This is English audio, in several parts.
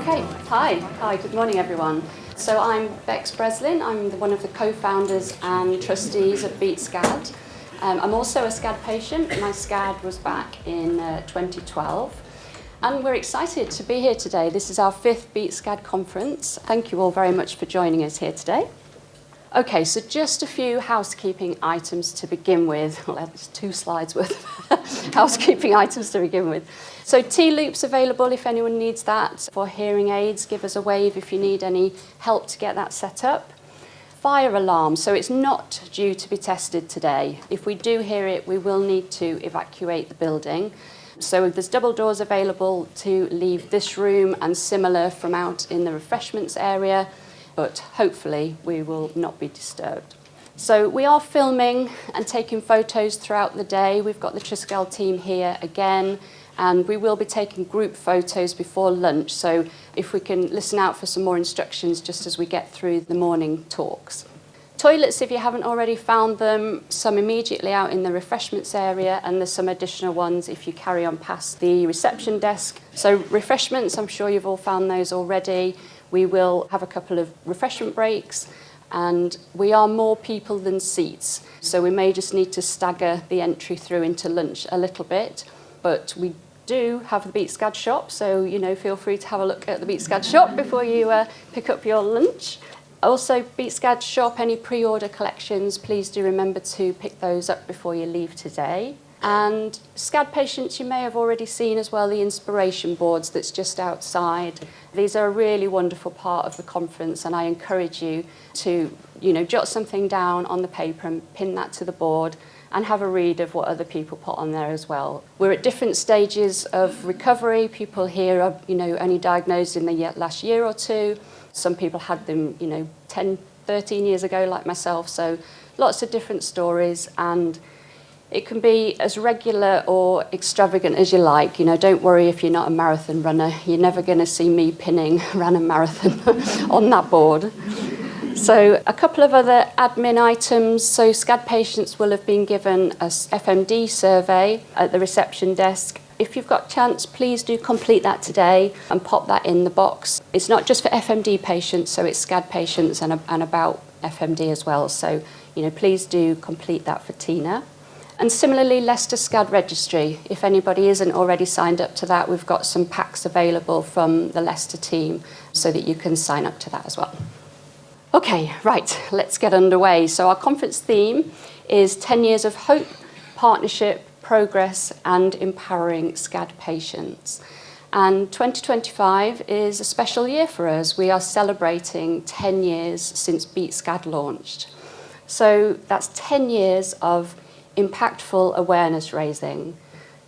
Okay, hi, good morning everyone. So I'm Bex Breslin, I'm one of the co-founders and trustees of Beat SCAD. I'm also a SCAD patient. My SCAD was back in 2012. And we're excited to be here today. This is our 5th Beat SCAD conference. Thank you all very much for joining us here today. Okay, so just a few housekeeping items to begin with. Well, there's 2 slides worth of housekeeping items to begin with. So T-loops available if anyone needs that. For hearing aids, give us a wave if you need any help to get that set up. Fire alarm, so it's not due to be tested today. If we do hear it, we will need to evacuate the building. So there's double doors available to leave this room and similar from out in the refreshments area, but hopefully we will not be disturbed. So we are filming and taking photos throughout the day. We've got the Trustee team here again, and we will be taking group photos before lunch. So if we can listen out for some more instructions just as we get through the morning talks. Toilets, if you haven't already found them, some immediately out in the refreshments area, and there's some additional ones if you carry on past the reception desk. So refreshments, I'm sure you've all found those already. We will have a couple of refreshment breaks, and we are more people than seats. So we may just need to stagger the entry through into lunch a little bit, but we do have the Beat SCAD shop, so feel free to have a look at the Beat SCAD shop before you pick up your lunch. Also, Beat SCAD shop, any pre-order collections, please do remember to pick those up before you leave today. And SCAD patients, you may have already seen as well the inspiration boards that's just outside. These are a really wonderful part of the conference, and I encourage you to, jot something down on the paper and pin that to the board and have a read of what other people put on there as well. We're at different stages of recovery. People here are, only diagnosed in the last year or 2. Some people had them, 10, 13 years ago, like myself. So lots of different stories, and it can be as regular or extravagant as you like. Don't worry if you're not a marathon runner. You're never going to see me pinning ran a marathon on that board. So a couple of other admin items. So SCAD patients will have been given a FMD survey at the reception desk. If you've got a chance, please do complete that today and pop that in the box. It's not just for FMD patients, so it's SCAD patients and about FMD as well. So, please do complete that for Tina. And similarly, Leicester SCAD Registry. If anybody isn't already signed up to that, we've got some packs available from the Leicester team so that you can sign up to that as well. Okay, right, let's get underway. So our conference theme is 10 years of hope, partnership, progress and empowering SCAD patients. And 2025 is a special year for us. We are celebrating 10 years since Beat SCAD launched. So that's 10 years of impactful awareness raising,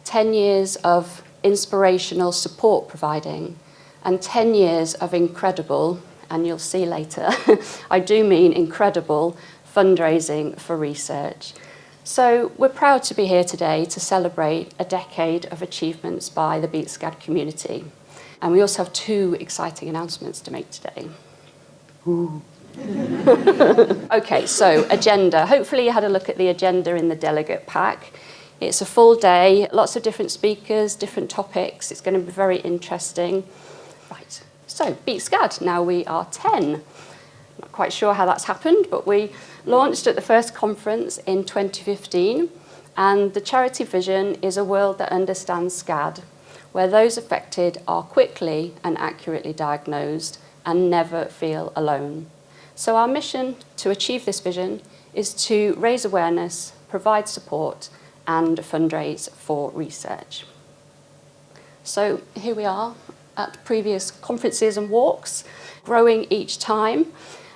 10 years of inspirational support providing, and 10 years of incredible, and you'll see later, I do mean incredible, fundraising for research. So we're proud to be here today to celebrate a decade of achievements by the Beat SCAD community. And we also have 2 exciting announcements to make today. Ooh. Okay, so agenda. Hopefully you had a look at the agenda in the delegate pack. It's a full day, lots of different speakers, different topics. It's going to be very interesting. Right, so Beat SCAD, now we are 10. Not quite sure how that's happened, but we launched at the first conference in 2015, and the charity vision is a world that understands SCAD, where those affected are quickly and accurately diagnosed and never feel alone. So our mission to achieve this vision is to raise awareness, provide support, and fundraise for research. So here we are at previous conferences and walks, growing each time.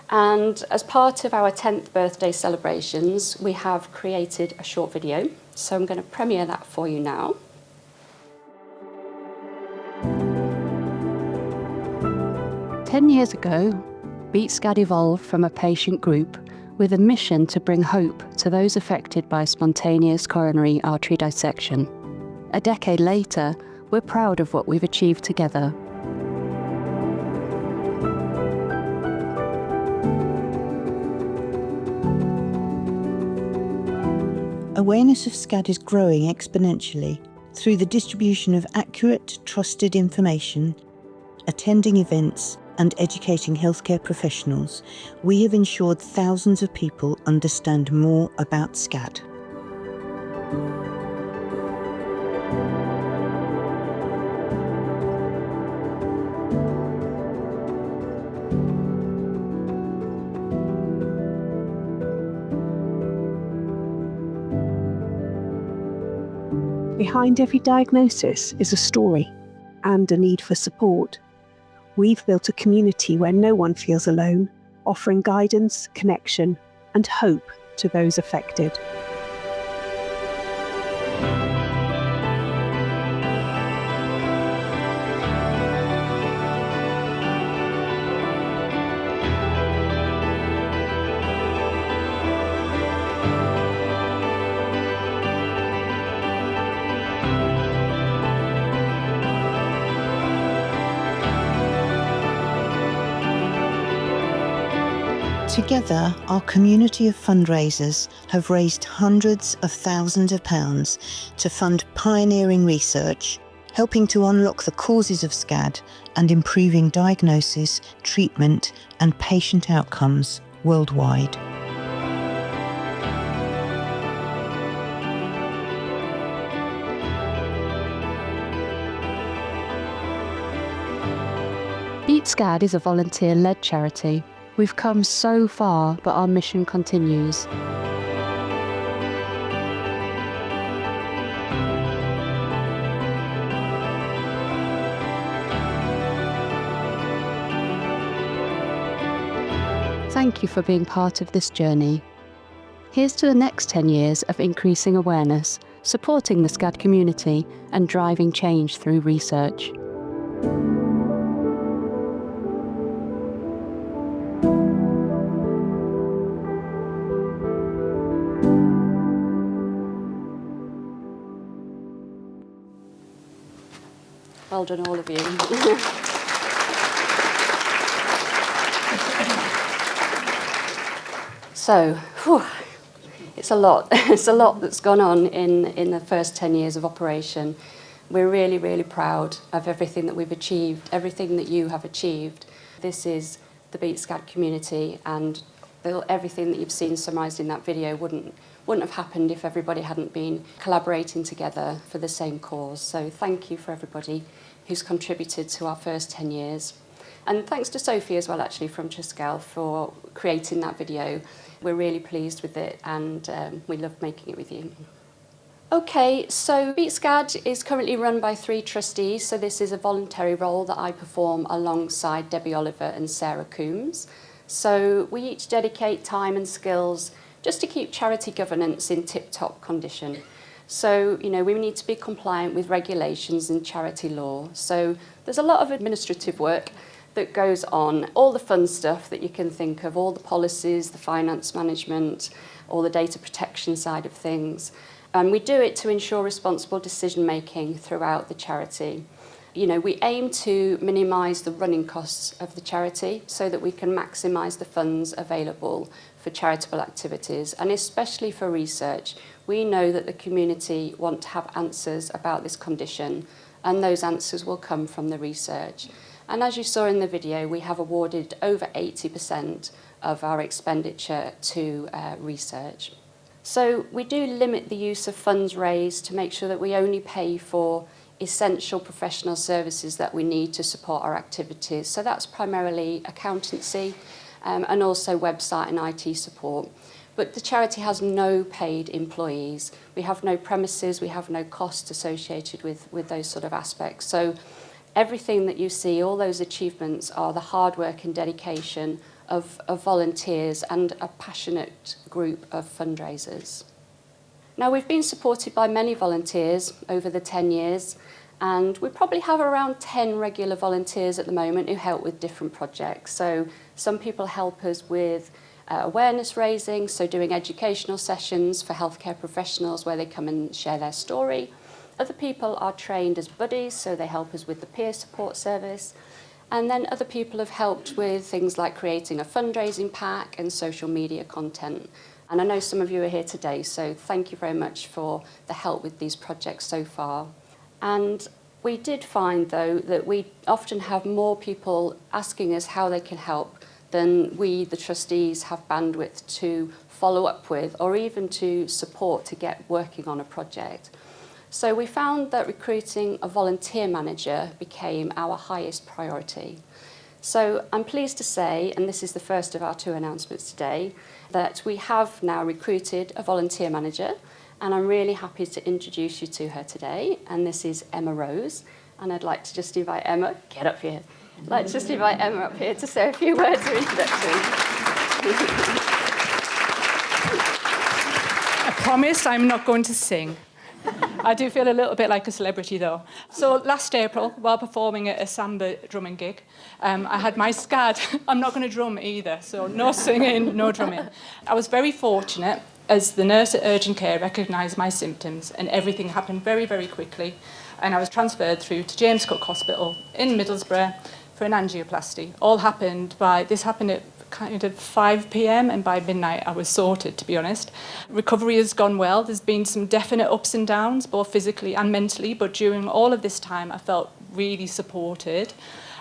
And as part of our 10th birthday celebrations, we have created a short video. So I'm going to premiere that for you now. "10 years ago, Beat SCAD evolved from a patient group with a mission to bring hope to those affected by spontaneous coronary artery dissection. A decade later, we're proud of what we've achieved together. Awareness of SCAD is growing exponentially through the distribution of accurate, trusted information attending events, and educating healthcare professionals, we have ensured thousands of people understand more about SCAD. Behind every diagnosis is a story and a need for support. We've built a community where no one feels alone, offering guidance, connection, and hope to those affected. Together, our community of fundraisers have raised hundreds of thousands of pounds to fund pioneering research, helping to unlock the causes of SCAD and improving diagnosis, treatment, and patient outcomes worldwide. Beat SCAD is a volunteer-led charity. We've come so far, but our mission continues. Thank you for being part of this journey. Here's to the next 10 years of increasing awareness, supporting the SCAD community, and driving change through research. Well done, all of you. So, it's a lot. It's a lot that's gone on in the first 10 years of operation. We're really, really proud of everything that we've achieved, everything that you have achieved. This is the Beat SCAD community, and everything that you've seen summarised in that video wouldn't have happened if everybody hadn't been collaborating together for the same cause. So thank you for everybody who's contributed to our first 10 years. And thanks to Sophie as well, actually, from Trustee for creating that video. We're really pleased with it, and we love making it with you. Okay, so Beat SCAD is currently run by 3 trustees, so this is a voluntary role that I perform alongside Debbie Oliver and Sarah Coombs. So we each dedicate time and skills just to keep charity governance in tip-top condition. So, we need to be compliant with regulations and charity law. So there's a lot of administrative work that goes on, all the fun stuff that you can think of, all the policies, the finance management, all the data protection side of things. And we do it to ensure responsible decision-making throughout the charity. We aim to minimise the running costs of the charity so that we can maximise the funds available for charitable activities, and especially for research. We know that the community want to have answers about this condition, and those answers will come from the research. And as you saw in the video, we have awarded over 80% of our expenditure to research. So we do limit the use of funds raised to make sure that we only pay for essential professional services that we need to support our activities. So that's primarily accountancy and also website and IT support. But the charity has no paid employees. We have no premises, we have no costs associated with those sort of aspects. So everything that you see, all those achievements, are the hard work and dedication of volunteers and a passionate group of fundraisers. Now, we've been supported by many volunteers over the 10 years, and we probably have around 10 regular volunteers at the moment who help with different projects. So some people help us with awareness raising, so doing educational sessions for healthcare professionals where they come and share their story. Other people are trained as buddies, so they help us with the peer support service. And then other people have helped with things like creating a fundraising pack and social media content. And I know some of you are here today, so thank you very much for the help with these projects so far. And We did find, though, that we often have more people asking us how they can help than we, the trustees, have bandwidth to follow up with or even to support to get working on a project. So we found that recruiting a volunteer manager became our highest priority. So I'm pleased to say, and this is the first of our 2 announcements today, that we have now recruited a volunteer manager, and I'm really happy to introduce you to her today, and this is Emma Rose, and I'd like to just invite Emma, get up here. I'd like to just invite Emma up here to say a few words of introduction. I promise I'm not going to sing. I do feel a little bit like a celebrity, though. So last April, while performing at a samba drumming gig, I had my SCAD. I'm not going to drum either, so no singing, no drumming. I was very fortunate, as the nurse at urgent care recognised my symptoms, and everything happened very, very quickly. And I was transferred through to James Cook Hospital in Middlesbrough for an angioplasty. This happened at kind of 5 p.m, and by midnight I was sorted, to be honest. Recovery has gone well. There's been some definite ups and downs, both physically and mentally, but during all of this time I felt really supported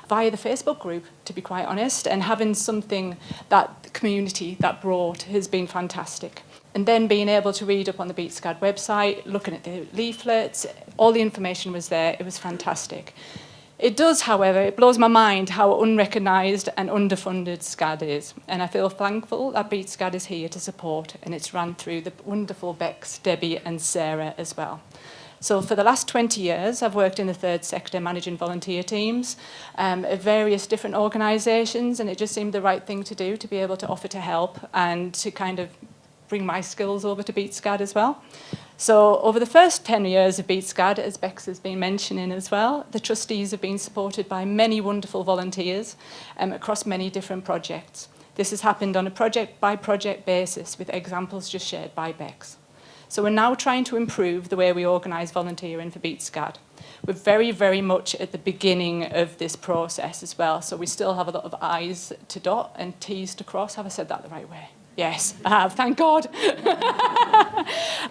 via the Facebook group, to be quite honest, and having something that the community that brought has been fantastic. And then being able to read up on the BeatSCAD website, looking at the leaflets, all the information was there. It was fantastic. It does, however, it blows my mind how unrecognised and underfunded SCAD is. And I feel thankful that BeatSCAD is here to support, and it's run through the wonderful Bex, Debbie and Sarah as well. So for the last 20 years, I've worked in the third sector managing volunteer teams at various different organisations, and it just seemed the right thing to do to be able to offer to help and to kind of bring my skills over to BeatSCAD as well. So over the first 10 years of BeatSCAD, as Bex has been mentioning as well, the trustees have been supported by many wonderful volunteers across many different projects. This has happened on a project-by-project basis with examples just shared by Bex. So we're now trying to improve the way we organise volunteering for BeatSCAD. We're very, very much at the beginning of this process as well, so we still have a lot of I's to dot and T's to cross. Have I said that the right way? Yes, I have, thank God.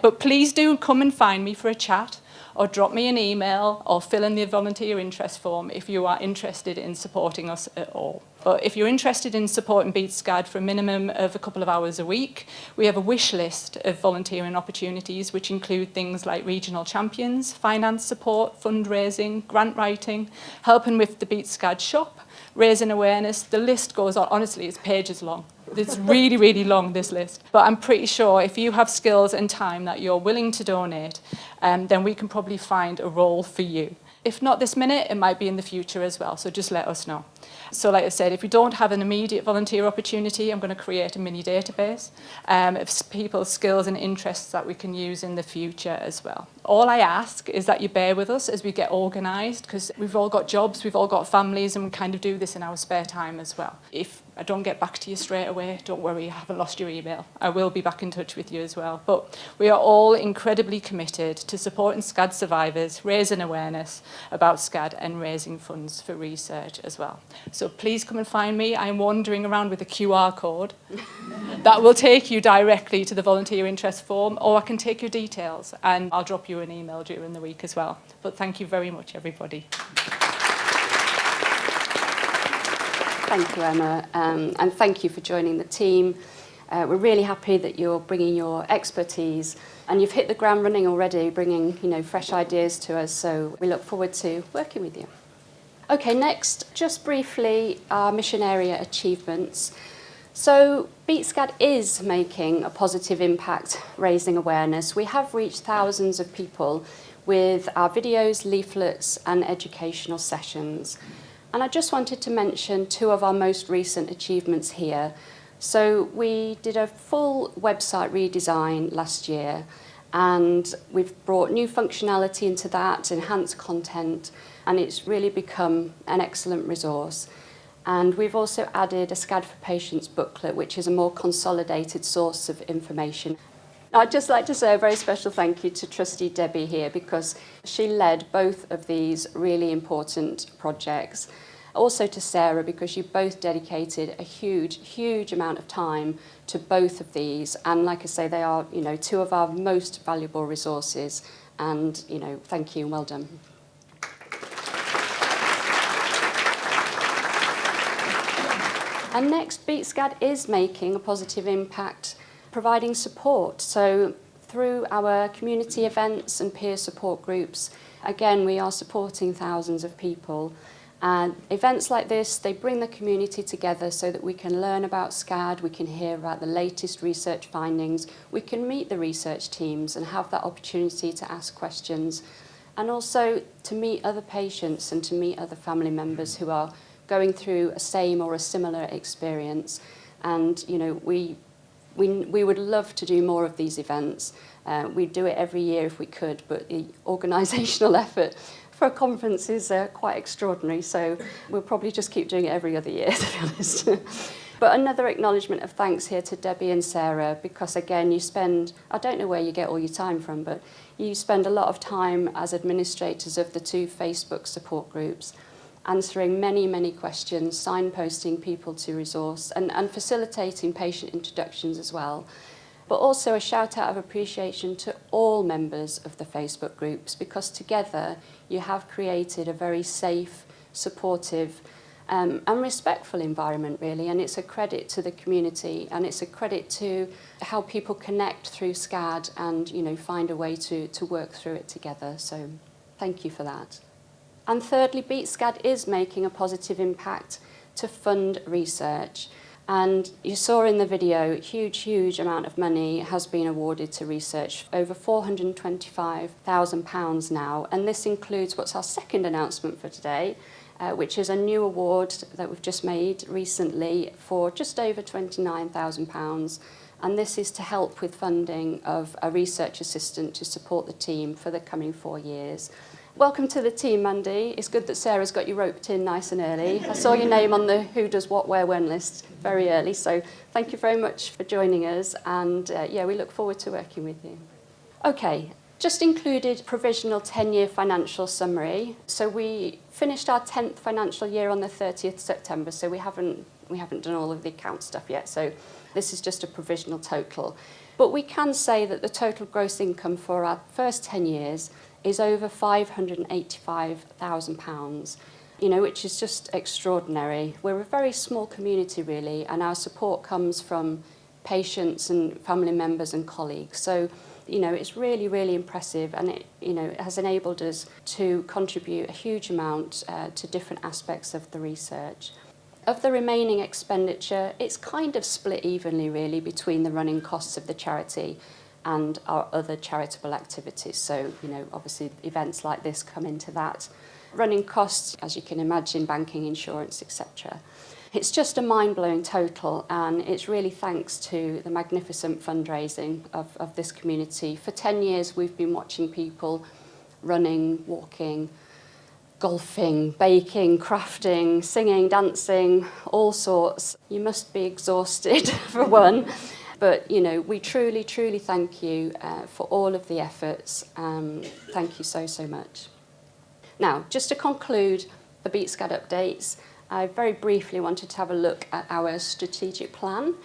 But please do come and find me for a chat, or drop me an email, or fill in the volunteer interest form if you are interested in supporting us at all. But if you're interested in supporting BeatSCAD for a minimum of a couple of hours a week, we have a wish list of volunteering opportunities which include things like regional champions, finance support, fundraising, grant writing, helping with the BeatSCAD shop, raising awareness. The list goes on. Honestly, it's pages long. It's really, really long, this list. But I'm pretty sure if you have skills and time that you're willing to donate, then we can probably find a role for you. If not this minute, it might be in the future as well, so just let us know. So like I said, if you don't have an immediate volunteer opportunity, I'm going to create a mini database of people's skills and interests that we can use in the future as well. All I ask is that you bear with us as we get organised, because we've all got jobs, we've all got families, and we kind of do this in our spare time as well. If I don't get back to you straight away, don't worry, I haven't lost your email. I will be back in touch with you as well. But we are all incredibly committed to supporting SCAD survivors, raising awareness about SCAD and raising funds for research as well. So please come and find me. I'm wandering around with a QR code that will take you directly to the volunteer interest form, or I can take your details and I'll drop you an email during the week as well. But thank you very much, everybody. Thank you, Emma, and thank you for joining the team. We're really happy that you're bringing your expertise, and you've hit the ground running already, bringing fresh ideas to us. So we look forward to working with you. Okay, next, just briefly, our mission area achievements. So BeatSCAD is making a positive impact, raising awareness. We have reached thousands of people with our videos, leaflets, and educational sessions. And I just wanted to mention 2 of our most recent achievements here. So we did a full website redesign last year, and we've brought new functionality into that, enhanced content, and it's really become an excellent resource. And we've also added a SCAD for Patients booklet, which is a more consolidated source of information. I'd just like to say a very special thank you to Trustee Debbie here, because she led both of these really important projects. Also to Sarah, because you both dedicated a huge amount of time to both of these. And like I say, they are, 2 of our most valuable resources. And, thank you and well done. And next, Beat SCAD is making a positive impact, providing support. So through our community events and peer support groups, again, we are supporting thousands of people. And events like this, they bring the community together so that we can learn about SCAD, we can hear about the latest research findings, we can meet the research teams and have that opportunity to ask questions, and also to meet other patients and to meet other family members who are going through a same or a similar experience. And, you know, we would love to do more of these events. We'd do it every year if we could, but the organisational effort for a conference is quite extraordinary, so we'll probably just keep doing it every other year, to be honest. But another acknowledgement of thanks here to Debbie and Sarah, because again, you spend, I don't know where you get all your time from, but you spend a lot of time as administrators of the 2 Facebook support groups, answering many, many questions, signposting people to resource, and facilitating patient introductions as well. But also a shout out of appreciation to all members of the Facebook groups, because together you have created a very safe, supportive and respectful environment, really, and it's a credit to the community, and it's a credit to how people connect through SCAD and, you know, find a way to work through it together. So thank you for that. And thirdly, Beat SCAD is making a positive impact to fund research. And you saw in the video, huge amount of money has been awarded to research, over £425,000 now. And this includes what's our second announcement for today, which is a new award that we've just made recently for just over £29,000. And this is to help with funding of a research assistant to support the team for the coming 4 years. Welcome to the team, Mandy. It's good that Sarah's got you roped in nice and early. I saw your name on the who does what, where, when list very early, so thank you very much for joining us, and yeah, we look forward to working with you. Okay, just included provisional 10-year financial summary. So we finished our 10th financial year on the 30th September, so we haven't done all of the account stuff yet, so this is just a provisional total. But we can say that the total gross income for our first 10 years is over £585,000, you know, which is just extraordinary. We're a very small community, really, and our support comes from patients and family members and colleagues. So, you know, it's really impressive, and it, you know, it has enabled us to contribute a huge amount to different aspects of the research. Of the remaining expenditure, it's kind of split evenly, really, between the running costs of the charity and our other charitable activities. So, you know, obviously events like this come into that. Running costs, as you can imagine, banking, insurance, etc. It's just a mind-blowing total, and it's really thanks to the magnificent fundraising of this community. For 10 years, we've been watching people running, walking, golfing, baking, crafting, singing, dancing, all sorts. You must be exhausted, for one. But, you know, we truly thank you for all of the efforts. Thank you so much. Now, just to conclude the Beat SCAD updates, I very briefly wanted to have a look at our strategic plan.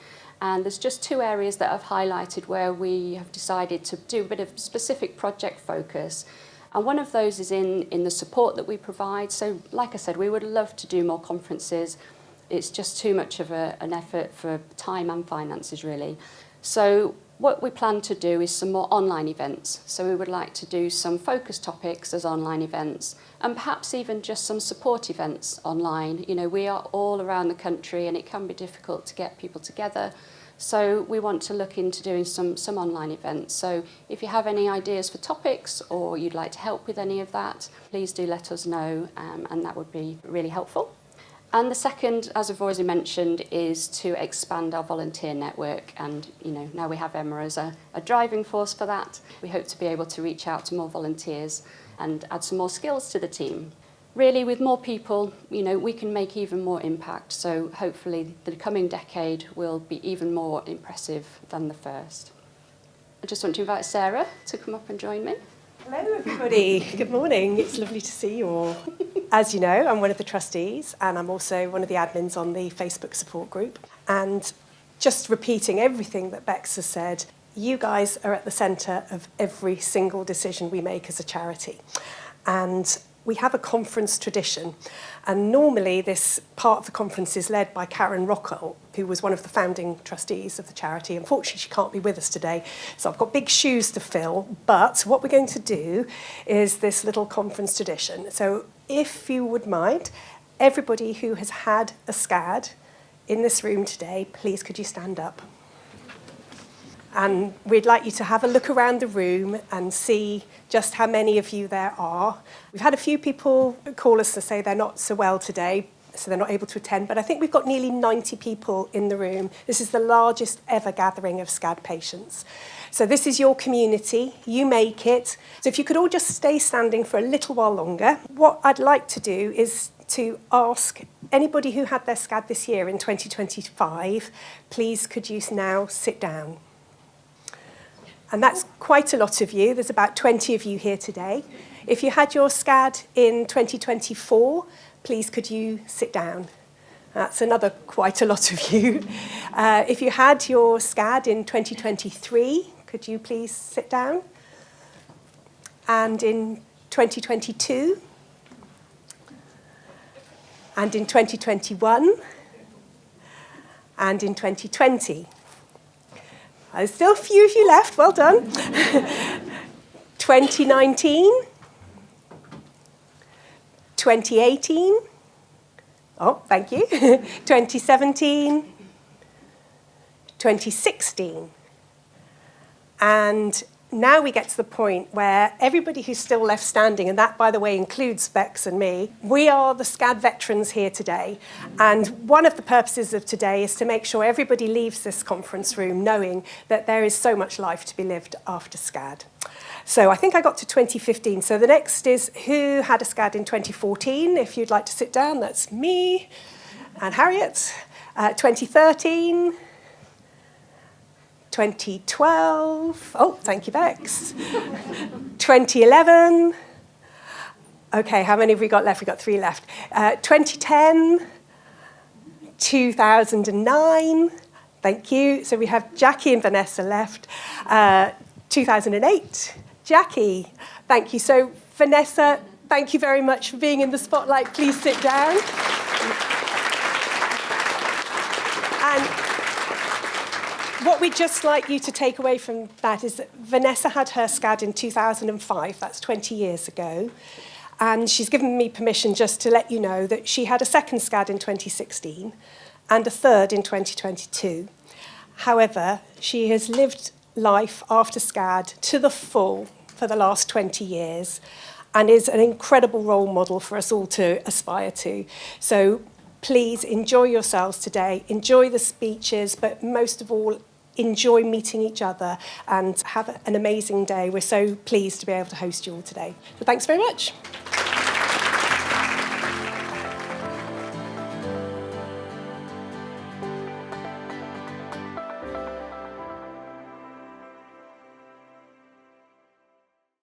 And there's just 2 areas that I've highlighted where we have decided to do a bit of specific project focus. And one of those is in the support that we provide. So, like I said, we would love to do more conferences. It's just too much of an effort for time and finances, really. So what we plan to do is some more online events. So we would like to do some focus topics as online events, and perhaps even just some support events online. You know, we are all around the country, and it can be difficult to get people together. So we want to look into doing some online events. So if you have any ideas for topics, or you'd like to help with any of that, please do let us know, and that would be really helpful. And the second, as I've already mentioned, is to expand our volunteer network. And, you know, now we have Emma as a driving force for that. We hope to be able to reach out to more volunteers and add some more skills to the team. Really, with more people, you know, we can make even more impact. So hopefully the coming decade will be even more impressive than the first. I just want to invite Sarah to come up and join me. Hello everybody, good morning, it's lovely to see you all. As you know, I'm one of the trustees, and I'm also one of the admins on the Facebook support group. And just repeating everything that Bex has said, you guys are at the centre of every single decision we make as a charity. And we have a conference tradition. And normally this part of the conference is led by Karen Rockwell, who was one of the founding trustees of the charity. Unfortunately, she can't be with us today, so I've got big shoes to fill. But what we're going to do is this little conference tradition. So if you would mind, everybody who has had a SCAD in this room today, please could you stand up? And we'd like you to have a look around the room and see just how many of you there are. We've had a few people call us to say they're not so well today, so they're not able to attend, but I think we've got nearly 90 people in the room. This is the largest ever gathering of SCAD patients. So this is your community, you make it. So if you could all just stay standing for a little while longer. What I'd like to do is to ask anybody who had their SCAD this year in 2025, please could you now sit down? And that's quite a lot of you. There's about 20 of you here today. If you had your SCAD in 2024, please could you sit down? That's another quite a lot of you. If you had your SCAD in 2023, could you please sit down? And in 2022? And in 2021? And in 2020? There's still a few of you left, well done. 2019, 2018, oh, thank you, 2017, 2016. And now we get to the point where everybody who's still left standing, and that, by the way, includes Bex and me, we are the SCAD veterans here today. And one of the purposes of today is to make sure everybody leaves this conference room knowing that there is so much life to be lived after SCAD. So I think I got to 2015. So the next is who had a SCAD in 2014? If you'd like to sit down, that's me and Harriet. 2013. 2012, oh, thank you, Bex. 2011, okay, how many have we got left? We've got 3 left. 2010, 2009, thank you. So we have Jackie and Vanessa left. 2008, Jackie, thank you. So Vanessa, thank you very much for being in the spotlight. Please sit down. And what we'd just like you to take away from that is that Vanessa had her SCAD in 2005, that's 20 years ago, and she's given me permission just to let you know that she had a second SCAD in 2016 and a third in 2022. However, she has lived life after SCAD to the full for the last 20 years and is an incredible role model for us all to aspire to. So please enjoy yourselves today, enjoy the speeches, but most of all, enjoy meeting each other and have an amazing day. We're so pleased to be able to host you all today. So thanks very much.